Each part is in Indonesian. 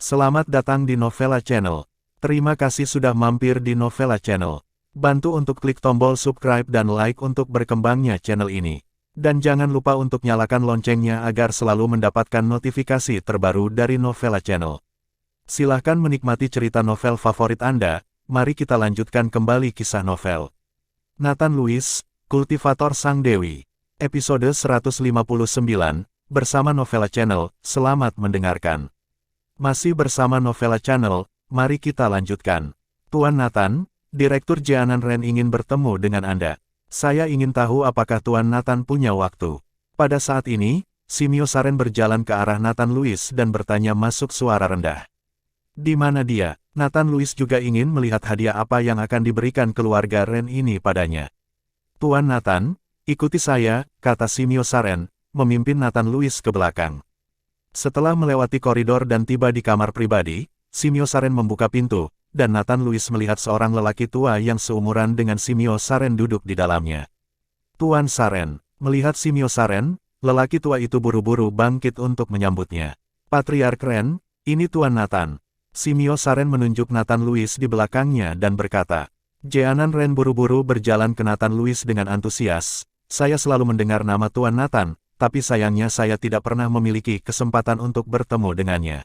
Selamat datang di Novella Channel. Terima kasih sudah mampir di Novella Channel. Bantu untuk klik tombol subscribe dan like untuk berkembangnya channel ini. Dan jangan lupa untuk nyalakan loncengnya agar selalu mendapatkan notifikasi terbaru dari Novella Channel. Silahkan menikmati cerita novel favorit Anda. Mari kita lanjutkan kembali kisah novel Nathan Lewis, Kultivator Sang Dewi. Episode 159, bersama Novella Channel. Selamat mendengarkan. Masih bersama Novella Channel, mari kita lanjutkan. Tuan Nathan, Direktur Jeanan Ren ingin bertemu dengan Anda. Saya ingin tahu apakah Tuan Nathan punya waktu. Pada saat ini, Simio Saren berjalan ke arah Nathan Lewis dan bertanya masuk suara rendah. Di mana dia? Nathan Lewis juga ingin melihat hadiah apa yang akan diberikan keluarga Ren ini padanya. Tuan Nathan, ikuti saya, kata Simio Saren, memimpin Nathan Lewis ke belakang. Setelah melewati koridor dan tiba di kamar pribadi, Simio Saren membuka pintu, dan Nathan Lewis melihat seorang lelaki tua yang seumuran dengan Simio Saren duduk di dalamnya. Tuan Saren, melihat Simio Saren, lelaki tua itu buru-buru bangkit untuk menyambutnya. Patriark Ren, ini Tuan Nathan. Simio Saren menunjuk Nathan Lewis di belakangnya dan berkata. Jeanan Ren buru-buru berjalan ke Nathan Lewis dengan antusias. Saya selalu mendengar nama Tuan Nathan. Tapi sayangnya saya tidak pernah memiliki kesempatan untuk bertemu dengannya.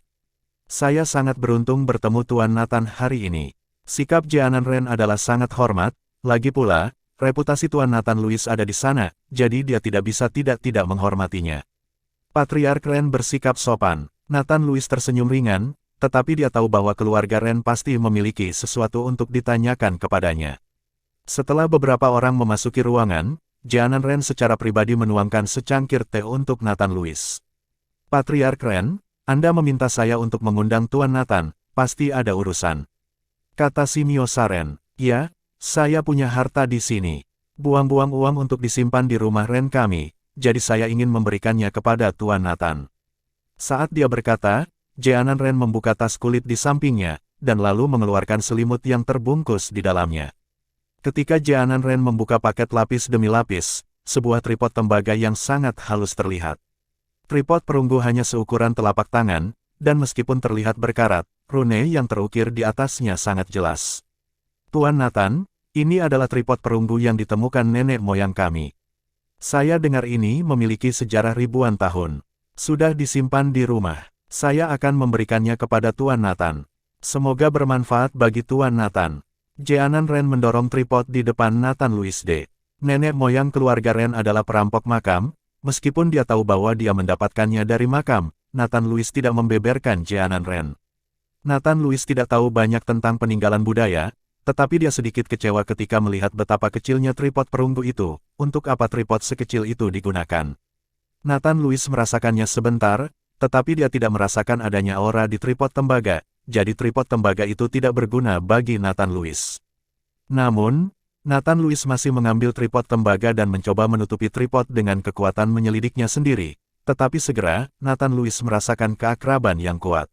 Saya sangat beruntung bertemu Tuan Nathan hari ini. Sikap Jeanan Ren adalah sangat hormat, lagi pula, reputasi Tuan Nathan Lewis ada di sana, jadi dia tidak bisa tidak menghormatinya. Patriark Ren bersikap sopan. Nathan Lewis tersenyum ringan, tetapi dia tahu bahwa keluarga Ren pasti memiliki sesuatu untuk ditanyakan kepadanya. Setelah beberapa orang memasuki ruangan, Jeanan Ren secara pribadi menuangkan secangkir teh untuk Nathan Lewis. Patriark Ren, Anda meminta saya untuk mengundang Tuan Nathan, pasti ada urusan. Kata Simio Saren, ya, saya punya harta di sini. Buang-buang uang untuk disimpan di rumah Ren kami, jadi saya ingin memberikannya kepada Tuan Nathan. Saat dia berkata, Jeanan Ren membuka tas kulit di sampingnya, dan lalu mengeluarkan selimut yang terbungkus di dalamnya. Ketika Jeanan Ren membuka paket lapis demi lapis, sebuah tripod tembaga yang sangat halus terlihat. Tripod perunggu hanya seukuran telapak tangan, dan meskipun terlihat berkarat, rune yang terukir di atasnya sangat jelas. Tuan Nathan, ini adalah tripod perunggu yang ditemukan nenek moyang kami. Saya dengar ini memiliki sejarah ribuan tahun. Sudah disimpan di rumah. Saya akan memberikannya kepada Tuan Nathan. Semoga bermanfaat bagi Tuan Nathan. Jeanan Ren mendorong tripod di depan Nathan Lewis. Nenek moyang keluarga Ren adalah perampok makam, meskipun dia tahu bahwa dia mendapatkannya dari makam, Nathan Lewis tidak membeberkan Jeanan Ren. Nathan Lewis tidak tahu banyak tentang peninggalan budaya, tetapi dia sedikit kecewa ketika melihat betapa kecilnya tripod perunggu itu, untuk apa tripod sekecil itu digunakan. Nathan Lewis merasakannya sebentar, tetapi dia tidak merasakan adanya aura di tripod tembaga. Jadi tripod tembaga itu tidak berguna bagi Nathan Lewis. Namun, Nathan Lewis masih mengambil tripod tembaga dan mencoba menutupi tripod dengan kekuatan menyelidiknya sendiri. Tetapi segera, Nathan Lewis merasakan keakraban yang kuat.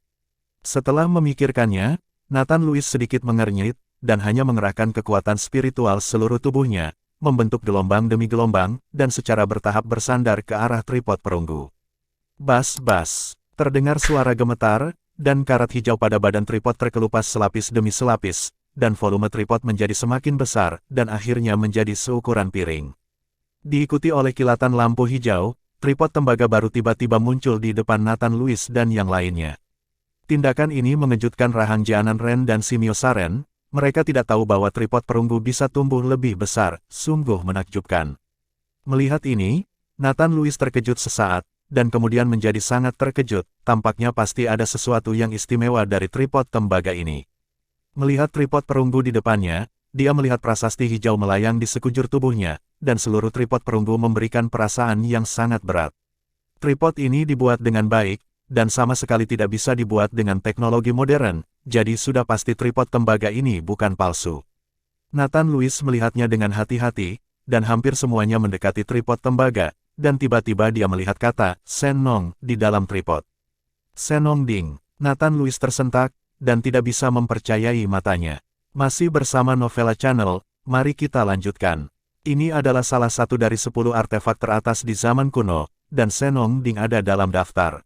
Setelah memikirkannya, Nathan Lewis sedikit mengernyit, dan hanya mengerahkan kekuatan spiritual seluruh tubuhnya, membentuk gelombang demi gelombang, dan secara bertahap bersandar ke arah tripod perunggu. Bas, terdengar suara gemetar, dan karat hijau pada badan tripod terkelupas selapis demi selapis, dan volume tripod menjadi semakin besar, dan akhirnya menjadi seukuran piring. Diikuti oleh kilatan lampu hijau, tripod tembaga baru tiba-tiba muncul di depan Nathan Lewis dan yang lainnya. Tindakan ini mengejutkan rahang Jeanan Ren dan Simio Saren, mereka tidak tahu bahwa tripod perunggu bisa tumbuh lebih besar, sungguh menakjubkan. Melihat ini, Nathan Lewis terkejut sesaat, dan kemudian menjadi sangat terkejut, tampaknya pasti ada sesuatu yang istimewa dari tripod tembaga ini. Melihat tripod perunggu di depannya, dia melihat prasasti hijau melayang di sekujur tubuhnya, dan seluruh tripod perunggu memberikan perasaan yang sangat berat. Tripod ini dibuat dengan baik, dan sama sekali tidak bisa dibuat dengan teknologi modern, jadi sudah pasti tripod tembaga ini bukan palsu. Nathan Lewis melihatnya dengan hati-hati, dan hampir semuanya mendekati tripod tembaga, dan tiba-tiba dia melihat kata Senong di dalam tripod. Senong Ding. Nathan Lewis tersentak, dan tidak bisa mempercayai matanya. Masih bersama Novella Channel, mari kita lanjutkan. Ini adalah salah satu dari 10 artefak teratas di zaman kuno, dan Senong Ding ada dalam daftar.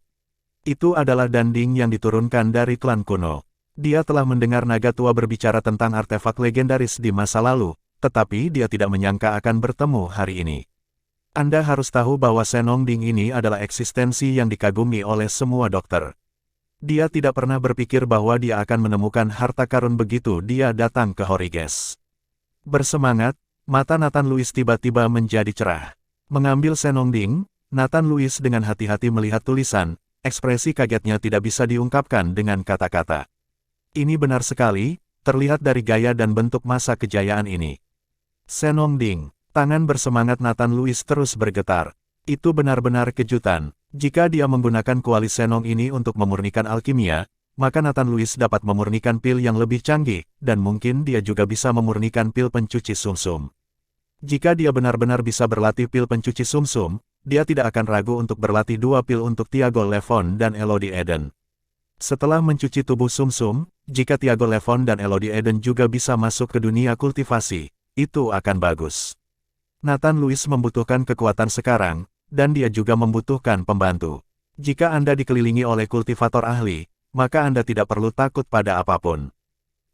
Itu adalah Danding yang diturunkan dari klan kuno. Dia telah mendengar naga tua berbicara tentang artefak legendaris di masa lalu, tetapi dia tidak menyangka akan bertemu hari ini. Anda harus tahu bahwa Senong Ding ini adalah eksistensi yang dikagumi oleh semua dokter. Dia tidak pernah berpikir bahwa dia akan menemukan harta karun begitu dia datang ke Horiges. Bersemangat, mata Nathan Louis tiba-tiba menjadi cerah. Mengambil Senong Ding, Nathan Louis dengan hati-hati melihat tulisan, ekspresi kagetnya tidak bisa diungkapkan dengan kata-kata. Ini benar sekali, terlihat dari gaya dan bentuk masa kejayaan ini. Senong Ding, tangan bersemangat Nathan Louis terus bergetar. Itu benar-benar kejutan. Jika dia menggunakan kuali Senong ini untuk memurnikan alkimia, maka Nathan Louis dapat memurnikan pil yang lebih canggih, dan mungkin dia juga bisa memurnikan pil pencuci sumsum. Jika dia benar-benar bisa berlatih pil pencuci sumsum, dia tidak akan ragu untuk berlatih 2 pil untuk Tiago Levon dan Elodie Eden. Setelah mencuci tubuh sumsum, jika Tiago Levon dan Elodie Eden juga bisa masuk ke dunia kultivasi, itu akan bagus. Nathan Louis membutuhkan kekuatan sekarang, dan dia juga membutuhkan pembantu. Jika Anda dikelilingi oleh kultivator ahli, maka Anda tidak perlu takut pada apapun.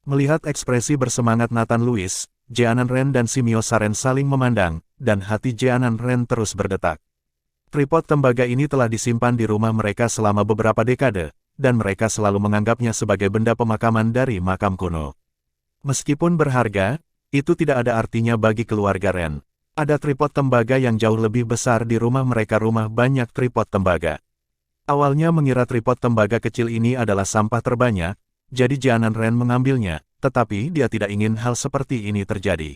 Melihat ekspresi bersemangat Nathan Louis, Jeanan Ren dan Simio Saren saling memandang, dan hati Jeanan Ren terus berdetak. Tripod tembaga ini telah disimpan di rumah mereka selama beberapa dekade, dan mereka selalu menganggapnya sebagai benda pemakaman dari makam kuno. Meskipun berharga, itu tidak ada artinya bagi keluarga Ren. Ada tripod tembaga yang jauh lebih besar di rumah mereka. Rumah banyak tripod tembaga. Awalnya mengira tripod tembaga kecil ini adalah sampah terbanyak, jadi Jeanan Ren mengambilnya, tetapi dia tidak ingin hal seperti ini terjadi.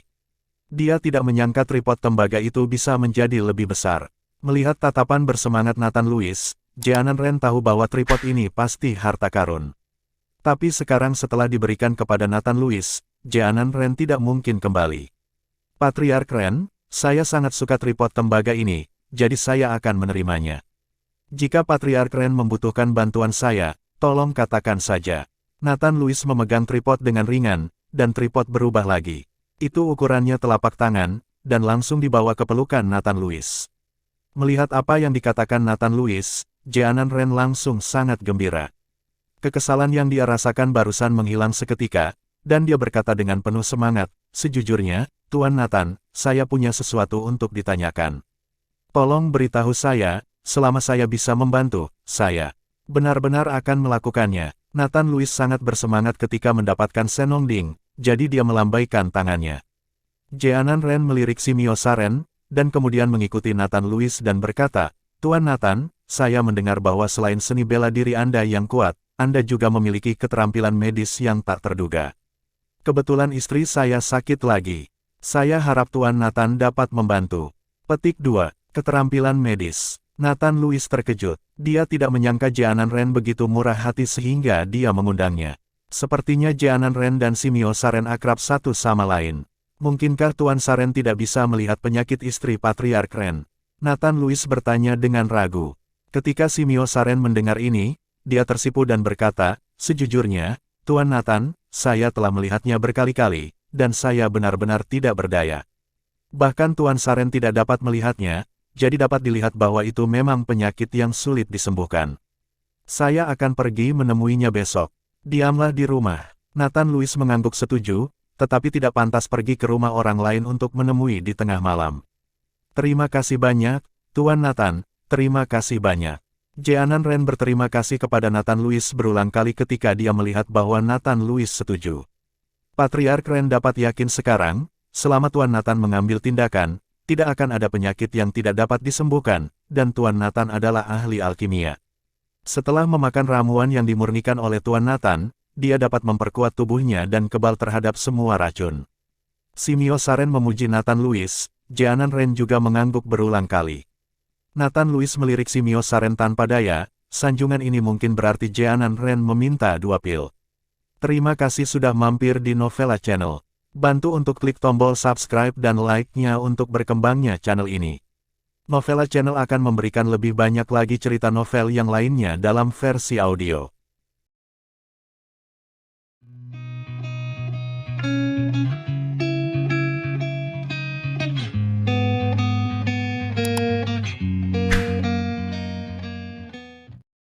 Dia tidak menyangka tripod tembaga itu bisa menjadi lebih besar. Melihat tatapan bersemangat Nathan Louis, Jeanan Ren tahu bahwa tripod ini pasti harta karun. Tapi sekarang setelah diberikan kepada Nathan Louis, Jeanan Ren tidak mungkin kembali. Patriark Ren, saya sangat suka tripod tembaga ini, jadi saya akan menerimanya. Jika Patriark Ren membutuhkan bantuan saya, tolong katakan saja. Nathan Louis memegang tripod dengan ringan, dan tripod berubah lagi. Itu ukurannya telapak tangan, dan langsung dibawa ke pelukan Nathan Louis. Melihat apa yang dikatakan Nathan Louis, Jeanan Ren langsung sangat gembira. Kekesalan yang dia rasakan barusan menghilang seketika, dan dia berkata dengan penuh semangat, sejujurnya, Tuan Nathan, saya punya sesuatu untuk ditanyakan. Tolong beritahu saya, selama saya bisa membantu, saya benar-benar akan melakukannya. Nathan Louis sangat bersemangat ketika mendapatkan Senong Ding, jadi dia melambaikan tangannya. Jeanan Ren melirik Simio Saren, dan kemudian mengikuti Nathan Louis dan berkata, Tuan Nathan, saya mendengar bahwa selain seni bela diri Anda yang kuat, Anda juga memiliki keterampilan medis yang tak terduga. Kebetulan istri saya sakit lagi. Saya harap Tuan Nathan dapat membantu. Petik 2. Keterampilan medis. Nathan Louis terkejut. Dia tidak menyangka Jeanan Ren begitu murah hati sehingga dia mengundangnya. Sepertinya Jeanan Ren dan Simio Saren akrab satu sama lain. Mungkinkah Tuan Saren tidak bisa melihat penyakit istri Patriark Ren? Nathan Louis bertanya dengan ragu. Ketika Simio Saren mendengar ini, dia tersipu dan berkata, sejujurnya, Tuan Nathan, saya telah melihatnya berkali-kali, dan saya benar-benar tidak berdaya. Bahkan Tuan Saren tidak dapat melihatnya, jadi dapat dilihat bahwa itu memang penyakit yang sulit disembuhkan. Saya akan pergi menemuinya besok. Diamlah di rumah. Nathan Louis mengangguk setuju, tetapi tidak pantas pergi ke rumah orang lain untuk menemui di tengah malam. Terima kasih banyak, Tuan Nathan, terima kasih banyak. Jeanan Ren berterima kasih kepada Nathan Louis berulang kali ketika dia melihat bahwa Nathan Louis setuju. Patriark Ren dapat yakin sekarang, selama Tuan Nathan mengambil tindakan, tidak akan ada penyakit yang tidak dapat disembuhkan, dan Tuan Nathan adalah ahli alkimia. Setelah memakan ramuan yang dimurnikan oleh Tuan Nathan, dia dapat memperkuat tubuhnya dan kebal terhadap semua racun. Simio Saren memuji Nathan Louis, Jeanan Ren juga mengangguk berulang kali. Nathan Louis melirik Simio Saren tanpa daya, sanjungan ini mungkin berarti Jeanan Ren meminta 2 pil. Terima kasih sudah mampir di Novella Channel. Bantu untuk klik tombol subscribe dan like-nya untuk berkembangnya channel ini. Novella Channel akan memberikan lebih banyak lagi cerita novel yang lainnya dalam versi audio.